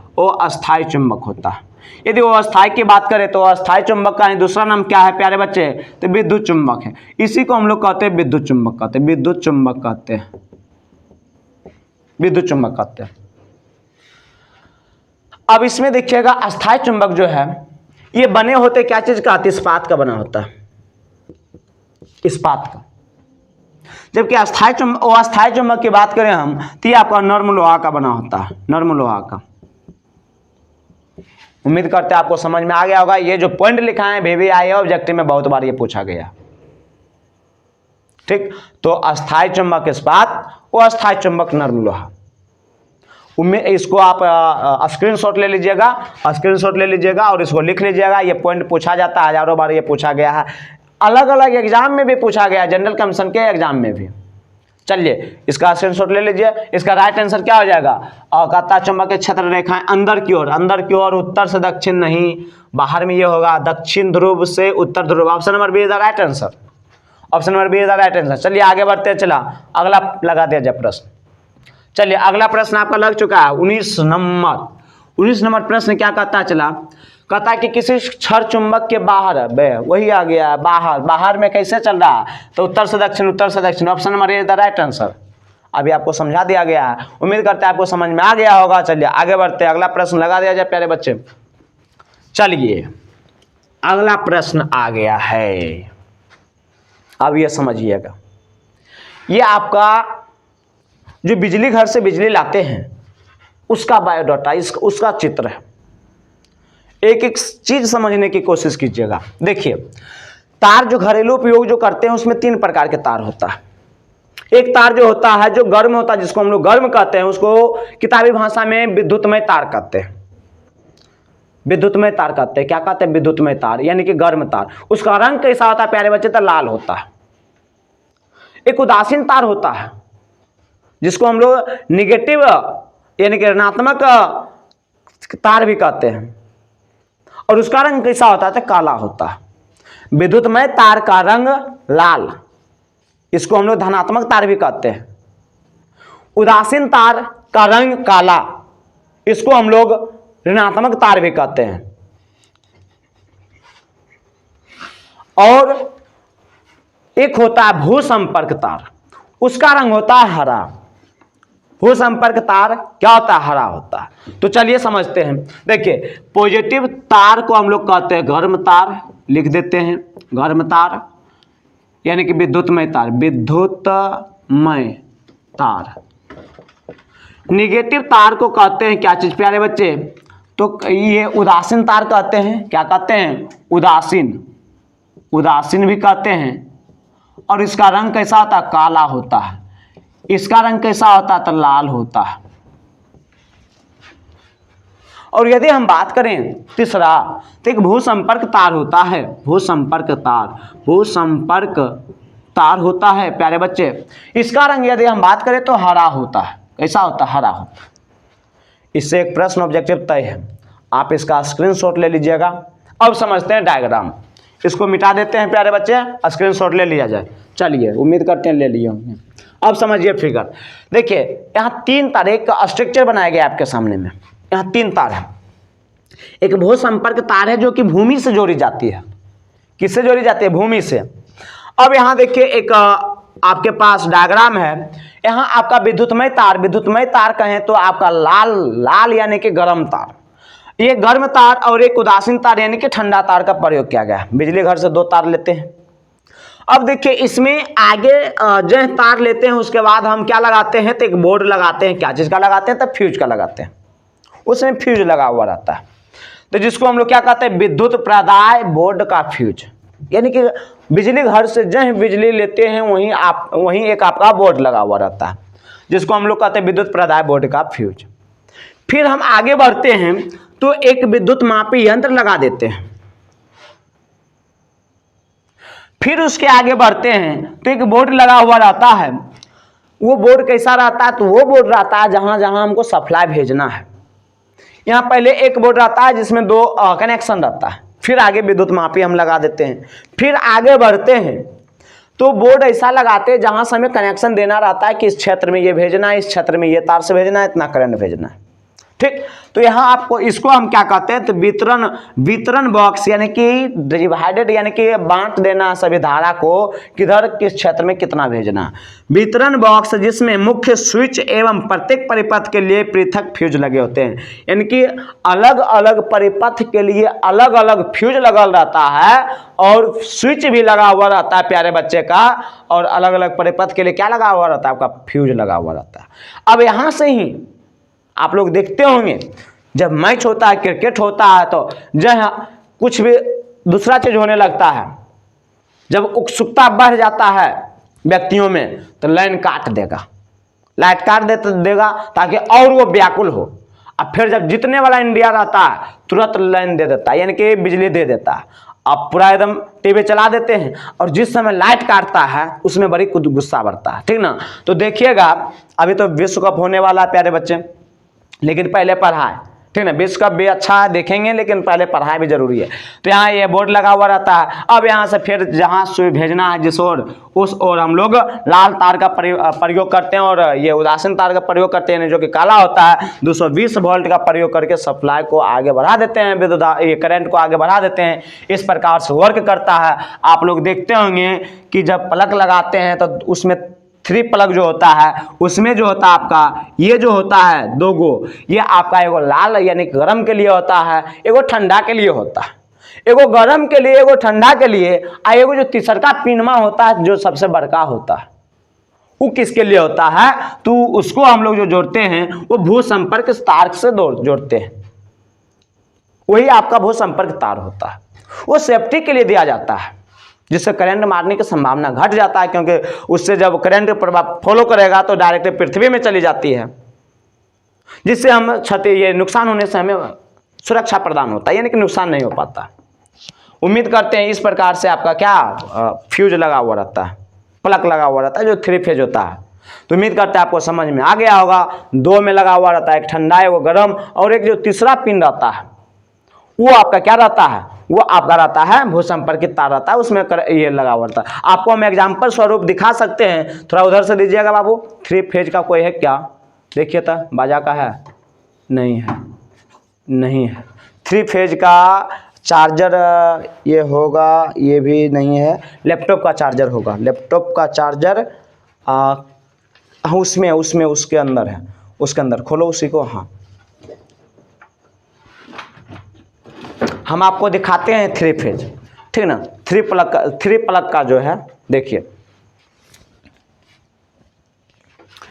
अस्थायी चुंबक होता है। यदि वो अस्थायी की बात करें तो अस्थायी चुंबक का दूसरा नाम क्या है प्यारे बच्चे, तो विद्युत चुंबक है। इसी को हम लोग कहते हैं विद्युत चुंबक कहते हैं, विद्युत चुंबक कहते हैं, विद्युत चुंबक कहते हैं। अब इसमें देखिएगा अस्थायी चुंबक जो है ये बने होते क्या चीज का, इस्पात का बना होता है, इस्पात का। जबकि अस्थायी चुंबक की बात करें हम, तो ये आपका नर्म लोहा का बना होता है, नर्म लोहा का। उम्मीद करते हैं आपको समझ में आ गया होगा। ये जो पॉइंट लिखा है VVIA ऑब्जेक्टिव में बहुत बार ये पूछा गया, ठीक। तो अस्थायी चुंबक इस्पात, अस्थायी चुंबक नर्म लोहा। इसको आप स्क्रीनशॉट ले लीजिएगा, स्क्रीनशॉट ले लीजिएगा और इसको लिख लीजिएगा। ये पॉइंट पूछा जाता है, हजारों बार ये पूछा गया है, अलग अलग एग्जाम में भी पूछा गया है, जनरल कमीशन के एग्जाम में भी। चलिए इसका स्क्रीनशॉट ले लीजिए। इसका राइट आंसर क्या हो जाएगा, कहता चुंबकीय क्षेत्र रेखाएं अंदर की ओर, उत्तर से दक्षिण नहीं, बाहर में ये होगा दक्षिण ध्रुव से उत्तर ध्रुव। Option number B is the right answer, option number B is the right answer. चलिए आगे बढ़ते हैं, चला अगला लगा दिया जाए प्रश्न। चलिए अगला प्रश्न आपका लग चुका है 19 नंबर प्रश्न क्या कहता है, चला कहता है कि किसी क्षर चुंबक के बाहर, वही आ गया बाहर में कैसे चल रहा है, तो उत्तर से दक्षिण। Option number A the right answer. अभी आपको समझा दिया गया है, उम्मीद करते हैं आपको समझ में आ गया होगा। चलिए आगे बढ़ते हैं, अगला प्रश्न लगा दिया जाए प्यारे बच्चे। चलिए अगला प्रश्न आ गया है, अब ये समझिएगा। ये आपका जो बिजली घर से बिजली लाते हैं उसका बायोडाटा, उसका चित्र है। एक एक चीज समझने की कोशिश कीजिएगा। देखिए तार जो घरेलू उपयोग जो करते हैं उसमें 3 प्रकार के तार होता है। एक तार जो होता है जो गर्म होता है, जिसको हम लोग गर्म कहते हैं, उसको किताबी भाषा में विद्युतमय तार कहते हैं, विद्युतमय तार कहते हैं। क्या कहते हैं, विद्युतमय तार यानी कि गर्म तार। उसका रंग कैसा होता है प्यारे बच्चे, तो लाल होता है। एक उदासीन तार होता है जिसको हम लोग निगेटिव यानी कि ऋणात्मक तार भी कहते हैं, और उसका रंग कैसा होता है, तो काला होता है। विद्युतमय तार का रंग लाल, इसको हम लोग धनात्मक तार भी कहते हैं। उदासीन तार का रंग काला, इसको हम लोग ऋणात्मक तार भी कहते हैं। और एक होता है भूसंपर्क तार, उसका रंग होता है हरा। भूसंपर्क तार क्या होता है, हरा होता है। तो चलिए समझते हैं। देखिए पॉजिटिव तार को हम लोग कहते हैं गर्म तार, लिख देते हैं गर्म तार यानी कि विद्युतमय तार, विद्युतमय तार। निगेटिव तार को कहते हैं क्या चीज प्यारे बच्चे, तो ये उदासीन तार कहते हैं। क्या कहते हैं, उदासीन भी कहते हैं। और इसका रंग कैसा होता है, काला होता है। इसका रंग कैसा होता है, तो लाल होता है। और यदि हम बात करें तीसरा, तो एक भूसंपर्क तार होता है, भूसंपर्क तार होता है प्यारे बच्चे। इसका रंग यदि हम बात करें तो हरा होता है। कैसा होता है, हरा होता है। इससे एक प्रश्न ऑब्जेक्टिव तय है, आप इसका स्क्रीनशॉट ले लीजिएगा। अब समझते हैं डायग्राम, इसको मिटा देते हैं प्यारे बच्चे, स्क्रीनशॉट ले लिया जाए। चलिए उम्मीद करते हैं ले लिए होंगे। अब समझिए फिगर। देखिए यहाँ 3 तार, एक स्ट्रक्चर बनाया गया आपके सामने में। यहाँ 3 तार है। एक भूसंपर्क तार है जो कि भूमि से जोड़ी जाती है। किससे जोड़ी जाती है, भूमि से। अब यहाँ देखिए एक आपके पास डायग्राम है। यहाँ आपका विद्युतमय तार कहें तो आपका लाल यानी कि गर्म तार, ये गर्म तार, और एक उदासीन तार यानी कि ठंडा तार का प्रयोग किया गया है। बिजली घर से 2 तार लेते हैं। अब देखिए इसमें आगे जो तार लेते हैं उसके बाद हम क्या लगाते हैं, तो एक बोर्ड लगाते हैं। क्या चीज का लगाते हैं, तो फ्यूज का लगाते हैं। उसमें फ्यूज लगा हुआ रहता है। तो जिसको हम लोग क्या कहते हैं, विद्युत प्रदाय बोर्ड का फ्यूज, यानी कि बिजली घर से जहाँ बिजली लेते हैं वहीं एक आपका बोर्ड लगा हुआ रहता है, जिसको हम लोग कहते हैं विद्युत प्रदाय बोर्ड का फ्यूज। फिर हम आगे बढ़ते हैं तो एक विद्युत मापी यंत्र लगा देते हैं। फिर उसके आगे बढ़ते हैं तो एक बोर्ड लगा हुआ रहता है। वो बोर्ड कैसा रहता है, तो वो बोर्ड रहता है जहां जहां हमको सप्लाई भेजना है। यहाँ पहले एक बोर्ड रहता है जिसमें 2 कनेक्शन रहता है, फिर आगे विद्युत मापी हम लगा देते हैं। फिर आगे बढ़ते हैं तो बोर्ड ऐसा लगाते हैं जहां से हमें कनेक्शन देना रहता है कि इस क्षेत्र में ये भेजना है, इस क्षेत्र में ये तार से भेजना है, इतना करंट भेजना है, ठीक। तो यहाँ आपको इसको हम क्या कहते हैं, तो वितरण बॉक्स, यानी कि डिवाइडेड, यानी कि बांट देना सभी धारा को किधर किस क्षेत्र में कितना भेजना। वितरण बॉक्स जिसमें मुख्य स्विच एवं प्रत्येक परिपथ के लिए पृथक फ्यूज लगे होते हैं, यानी कि अलग अलग परिपथ के लिए अलग अलग फ्यूज लगल रहता है और स्विच भी लगा हुआ रहता है प्यारे बच्चे का, और अलग अलग परिपथ के लिए क्या लगा हुआ रहता है, आपका फ्यूज लगा हुआ रहता है। अब यहाँ से ही आप लोग देखते होंगे जब मैच होता है, क्रिकेट होता है, तो जब कुछ भी दूसरा चीज होने लगता है, जब उत्सुकता बढ़ जाता है व्यक्तियों में, तो लाइन काट देगा, लाइट काट देगा ताकि और वो व्याकुल हो। अब फिर जब जीतने वाला इंडिया रहता है तुरंत लाइन दे देता है, यानी कि बिजली दे देता है। अब पूरा एकदम टीवी चला देते हैं, और जिस समय लाइट काटता है उसमें बड़ी गुस्सा बढ़ता है, ठीक ना। तो देखिएगा अभी तो विश्व कप होने वाला है प्यारे बच्चे, लेकिन पहले पढ़ाई, ठीक ना। विश्व कप भी अच्छा देखेंगे लेकिन पहले पढ़ाई भी जरूरी है। तो यहाँ ये बोर्ड लगा हुआ रहता है। अब यहाँ से फिर जहाँ सुई भेजना है जिस ओर, उस ओर हम लोग लाल तार का प्रयोग करते हैं, और ये उदासीन तार का प्रयोग करते हैं जो कि काला होता है। 220 वोल्ट का प्रयोग करके सप्लाई को आगे बढ़ा देते हैं, विद्युत ये करंट को आगे बढ़ा देते हैं। इस प्रकार से वर्क करता है। आप लोग देखते होंगे कि जब प्लग लगाते हैं तो उसमें 3 प्लग जो होता है, उसमें जो होता है आपका ये जो होता है 2 गो, ये आपका एगो लाल यानी गर्म के लिए होता है, एगो ठंडा के लिए होता है। एगो गर्म के लिए, एगो ठंडा के लिए, और एगो जो तीसरा पिनमा होता है जो सबसे बड़का होता है, वो किसके लिए होता है, तो उसको हम लोग जो जोड़ते हैं वो भू संपर्क तार से जोड़ते हैं। वही आपका भू संपर्क तार होता है, वो सेफ्टी के लिए दिया जाता है, जिससे करंट मारने की संभावना घट जाता है, क्योंकि उससे जब करंट प्रभाव फॉलो करेगा तो डायरेक्ट पृथ्वी में चली जाती है, जिससे हम ये नुकसान होने से हमें सुरक्षा प्रदान होता है, यानी कि नुकसान नहीं हो पाता। उम्मीद करते हैं इस प्रकार से आपका क्या फ्यूज लगा हुआ रहता है, प्लग लगा हुआ रहता है जो 3 फेज होता है। तो उम्मीद करते हैं आपको समझ में आ गया होगा। 2 में लगा हुआ रहता है, एक ठंडा एक गर्म, और एक जो तीसरा पिन रहता है वो आपका क्या रहता है, वो आपका रहता है भू संपर्कित तार रहता है, उसमें ये लगा हुआ रहता है। आपको हम एग्जाम्पल स्वरूप दिखा सकते हैं, थोड़ा उधर से दीजिएगा बाबू। 3 फेज का कोई है क्या, देखिए तो बाजा का है, नहीं है, नहीं है। 3 फेज का चार्जर ये होगा, ये भी नहीं है। लैपटॉप का चार्जर होगा, लैपटॉप का चार्जर उसमें उसके अंदर है, उसके अंदर खोलो उसी को। हाँ, हम आपको दिखाते हैं 3 फेज, ठीक ना। 3 प्लग का जो है, देखिए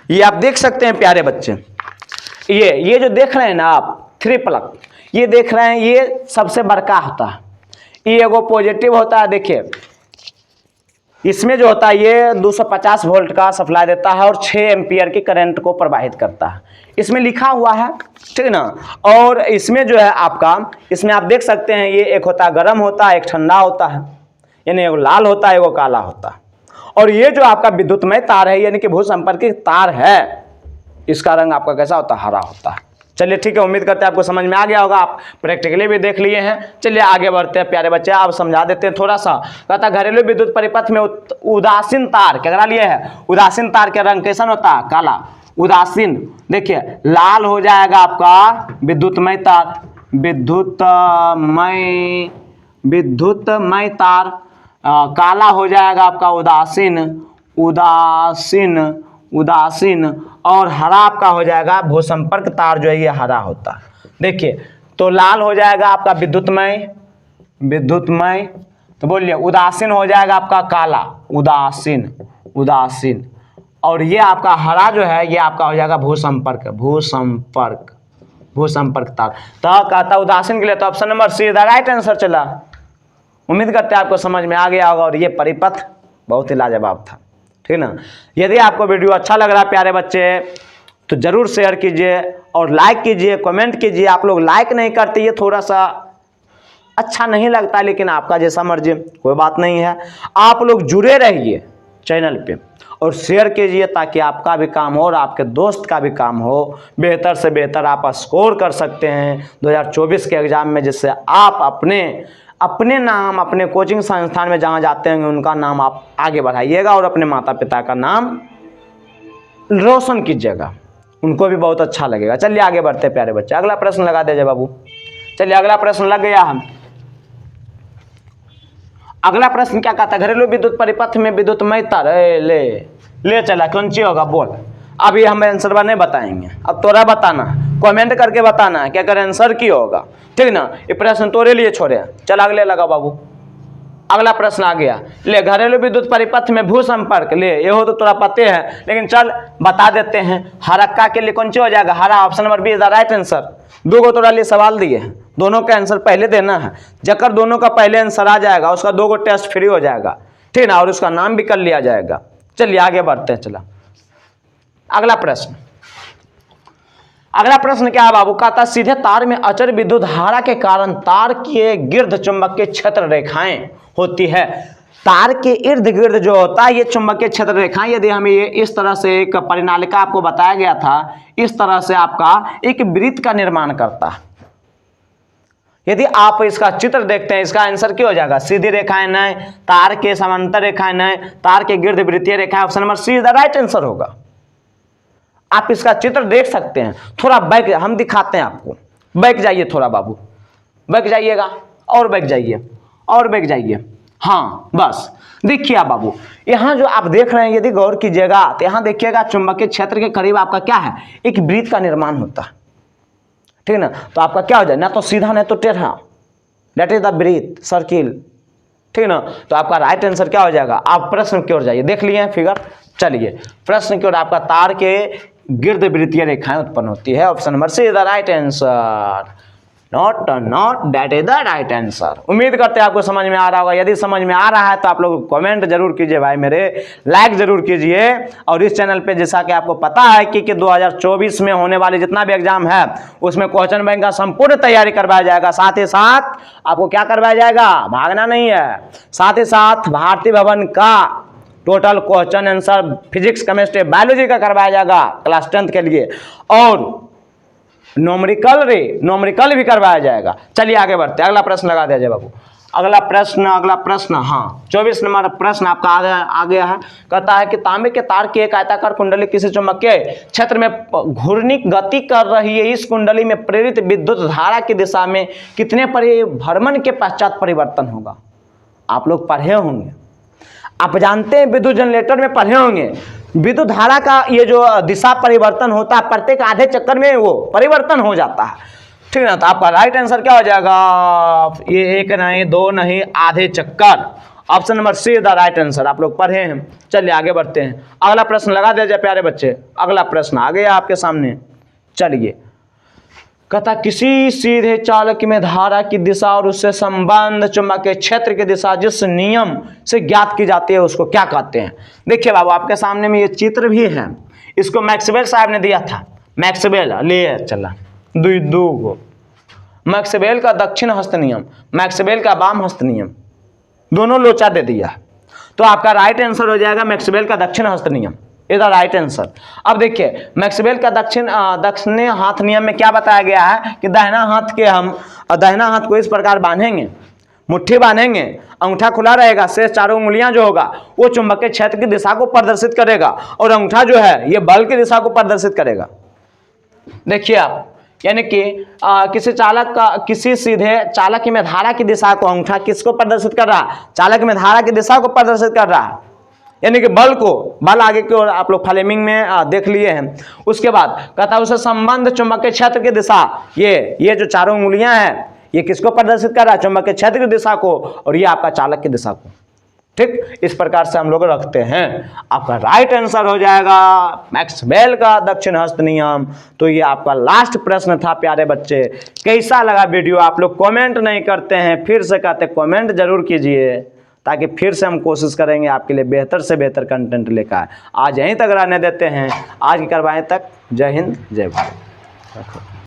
ये आप देख सकते हैं प्यारे बच्चे, ये जो देख रहे हैं ना आप 3 प्लग, ये देख रहे हैं, ये सबसे बड़का होता है, ये एगो पॉजिटिव होता है। देखिए इसमें जो होता है ये 250 वोल्ट का सप्लाई देता है और 6 एम्पियर की करंट को प्रवाहित करता है, इसमें लिखा हुआ है, ठीक ना। और इसमें जो है आपका, इसमें आप देख सकते हैं ये एक होता है गर्म होता है, एक ठंडा होता है, यानी एगो लाल होता है एगो काला होता है। और ये जो आपका विद्युतमय तार है यानी कि भू संपर्कित तार है, इसका रंग आपका कैसा होता है, हरा होता है। चलिए ठीक है, उम्मीद करते हैं आपको समझ में आ गया होगा, आप प्रैक्टिकली भी देख लिए हैं। चलिए आगे बढ़ते हैं प्यारे बच्चे, आप समझा देते हैं थोड़ा सा। कहता घरेलू विद्युत परिपथ में उदासीन तार क्या करा लिए है, उदासीन तार के रंग कैसा होता है, काला। उदासीन देखिए लाल हो जाएगा आपका विद्युतमय तार, विद्युतमय तार, काला हो जाएगा आपका उदासीन, और हरा आपका हो जाएगा भू संपर्क तार, जो है ये हरा होता है। देखिए तो लाल हो जाएगा आपका विद्युतमय, तो बोलिए उदासीन हो जाएगा आपका काला, उदासीन, और ये आपका हरा जो है ये आपका हो जाएगा भू संपर्क, भूसंपर्क तार। तो कहता उदासीन के लिए तो option number C the right answer चला। उम्मीद करते हैं आपको समझ में आ गया होगा और ये परिपथ बहुत ही लाजवाब था, ठीक ना। यदि आपको वीडियो अच्छा लग रहा है प्यारे बच्चे तो जरूर शेयर कीजिए और लाइक कीजिए, कमेंट कीजिए। आप लोग लाइक नहीं करते, ये थोड़ा सा अच्छा नहीं लगता, लेकिन आपका जैसा मर्जी, कोई बात नहीं है। आप लोग जुड़े रहिए चैनल पे और शेयर कीजिए ताकि आपका भी काम हो और आपके दोस्त का भी काम हो। बेहतर से बेहतर आप स्कोर कर सकते हैं 2024 के एग्ज़ाम में, जिससे आप अपने नाम, अपने कोचिंग संस्थान में जहाँ जाते हैं उनका नाम आप आगे बढ़ाइएगा और अपने माता पिता का नाम रोशन कीजिएगा, उनको भी बहुत अच्छा लगेगा। चलिए आगे बढ़ते हैं प्यारे बच्चे, अगला प्रश्न लगा दीजिए बाबू। चलिए अगला प्रश्न लग गया हम। अगला प्रश्न क्या कहता है, घरेलू विद्युत परिपथ में विद्युतमय तार ले चला कौन सी होगा बोल। अभी हम आंसर नहीं बताएंगे, अब तोरा बताना, कमेंट करके बताना क्या कर आंसर की होगा, ठीक ना। ये प्रश्न तोरे लिए छोड़े। चल अगले लगा बाबू, अगला प्रश्न आ गया। ले घरेलू विद्युत परिपथ में भू संपर्क, ले ये हो तो तोरा पते है, लेकिन चल बता देते हैं। हरक्का के लिए कौन सी हो जाएगा, हरा। Option number B is the right answer. दो गो तोरा लिए सवाल दिए हैं, दोनों का आंसर पहले देना है। जकर दोनों का पहले आंसर आ जाएगा उसका 2 गो टेस्ट फ्री हो जाएगा, ठीक ना, और उसका नाम भी कर लिया जाएगा। चलिए आगे बढ़ते हैं। चला अगला प्रश्न, अगला प्रश्न क्या है बाबू, कहता सीधे तार में अचर विद्युत धारा के कारण तार के गिर्द चुंबकीय क्षेत्र रेखाएं होती है। तार के इर्द गिर्द जो होता है ये चुंबकीय क्षेत्र रेखाएं, यदि हमें ये इस तरह से एक परिनालिका आपको बताया गया था, इस तरह से आपका एक वृत्त का निर्माण करता है। यदि आप इसका चित्र देखते हैं, इसका आंसर क्या हो जाएगा, सीधी रेखाएं नहीं, तार के समांतर रेखाएं नहीं, तार के गिर्द वृत्तीय रेखाएं। Option number C the right answer होगा। आप इसका चित्र देख सकते हैं। थोड़ा बैक हम दिखाते हैं आपको, बैक जाइए थोड़ा बाबू, बैक जाइएगा और बैक जाइए और बैक जाइए। हाँ बस देखिए आप बाबू, यहाँ जो आप देख रहे हैं यदि गौर कीजिएगा तो यहाँ देखिएगा चुंबकीय क्षेत्र के करीब आपका क्या है, एक वृत्त का निर्माण होता है, ठीक है ना। तो आपका क्या हो जाए, ना तो सीधा नहीं तो टेढ़ा, दैट इज द वृत्त सर्किल, ठीक है ना। तो आपका राइट आंसर क्या हो जाएगा। आप प्रश्न की ओर जाइए, देख लिए हैं फिगर। चलिए प्रश्न की ओर, आपका तार के गिर्द वृत्तीय रेखाएं उत्पन्न होती है। Option number C is the right answer, not that is the right answer. उम्मीद करते हैं आपको समझ में आ रहा होगा। यदि समझ में आ रहा है तो आप लोग कमेंट जरूर कीजिए भाई मेरे, लाइक जरूर कीजिए। और इस चैनल पे जैसा कि आपको पता है कि 2024 में होने वाले जितना भी एग्जाम है उसमें क्वेश्चन बैंक का संपूर्ण तैयारी करवाया जाएगा। साथ ही साथ आपको क्या करवाया जाएगा, भागना नहीं है, साथ ही साथ भारतीय भवन का total question answer physics, chemistry, biology का करवाया जाएगा क्लास 10th के लिए, और नोमरिकल भी करवाया जाएगा। चलिए आगे बढ़ते हैं, अगला प्रश्न लगा दिया जाए बाबू। अगला प्रश्न हाँ 24 नंबर प्रश्न आपका आ गया है। कहता है कि तांबे के तार की एक आयताकार कुंडली किसी चुंबकीय क्षेत्र में घूर्णिक गति कर रही है। इस कुंडली में प्रेरित विद्युत धारा की दिशा में कितने परिभ्रमण के पश्चात परिवर्तन होगा। आप लोग पढ़े होंगे, आप जानते हैं, विद्युत जनरेटर में पढ़े होंगे, विद्युत धारा का ये जो दिशा परिवर्तन होता है प्रत्येक आधे चक्कर में वो परिवर्तन हो जाता है, ठीक है ना। तो आपका राइट आंसर क्या हो जाएगा, ये 1 नहीं 2 नहीं, आधे चक्कर। Option number C the right answer. आप लोग पढ़े हैं। चलिए आगे बढ़ते हैं, अगला प्रश्न लगा दीजिए प्यारे बच्चे। अगला प्रश्न आ गया आपके सामने। चलिए कहता किसी सीधे चालक में धारा की दिशा और उससे संबंध चुंबकीय क्षेत्र की दिशा जिस नियम से ज्ञात की जाती है उसको क्या कहते हैं। देखिए बाबू आपके सामने में ये चित्र भी है, इसको मैक्सवेल साहब ने दिया था। मैक्सवेल ले चला दो मैक्सवेल का दक्षिण हस्त नियम, मैक्सवेल का वाम हस्त नियम, दोनों लोचा दे दिया। तो आपका राइट आंसर हो जाएगा मैक्सवेल का दक्षिण हस्त नियम, इज द राइट आंसर। अब देखिए मैक्सवेल का दक्षिणी हाथ नियम में क्या बताया गया है कि दाहिना हाथ को इस प्रकार बांधेंगे, मुट्ठी बांधेंगे, अंगूठा खुला रहेगा, शेष चारों उंगलियां जो होगा वो चुंबकीय क्षेत्र की दिशा को प्रदर्शित करेगा और अंगूठा जो है ये बल की दिशा को प्रदर्शित करेगा। देखिए आप, यानी कि किसी सीधे चालक में धारा की दिशा को अंगूठा किसको प्रदर्शित कर रहा है, चालक में धारा की दिशा को प्रदर्शित कर रहा है, यानी कि बल आगे की ओर आप लोग फ्लेमिंग में देख लिए हैं। उसके बाद कहता है उसे संबंध चुंबकीय क्षेत्र की दिशा, ये जो चारों उंगलियां हैं ये किसको प्रदर्शित कर रहा है, चुंबकीय क्षेत्र की दिशा को, और ये आपका चालक की दिशा को, ठीक, इस प्रकार से हम लोग रखते हैं। आपका राइट आंसर हो जाएगा मैक्सवेल का दक्षिण हस्त नियम। तो ये आपका लास्ट प्रश्न था प्यारे बच्चे। कैसा लगा वीडियो? आप लोग कमेंट नहीं करते हैं, फिर से कहते कमेंट जरूर कीजिए, ताकि फिर से हम कोशिश करेंगे आपके लिए बेहतर से बेहतर कंटेंट लेकर। आज यहीं तक रहने देते हैं, आज की करवाएं तक। जय हिंद, जय भारत।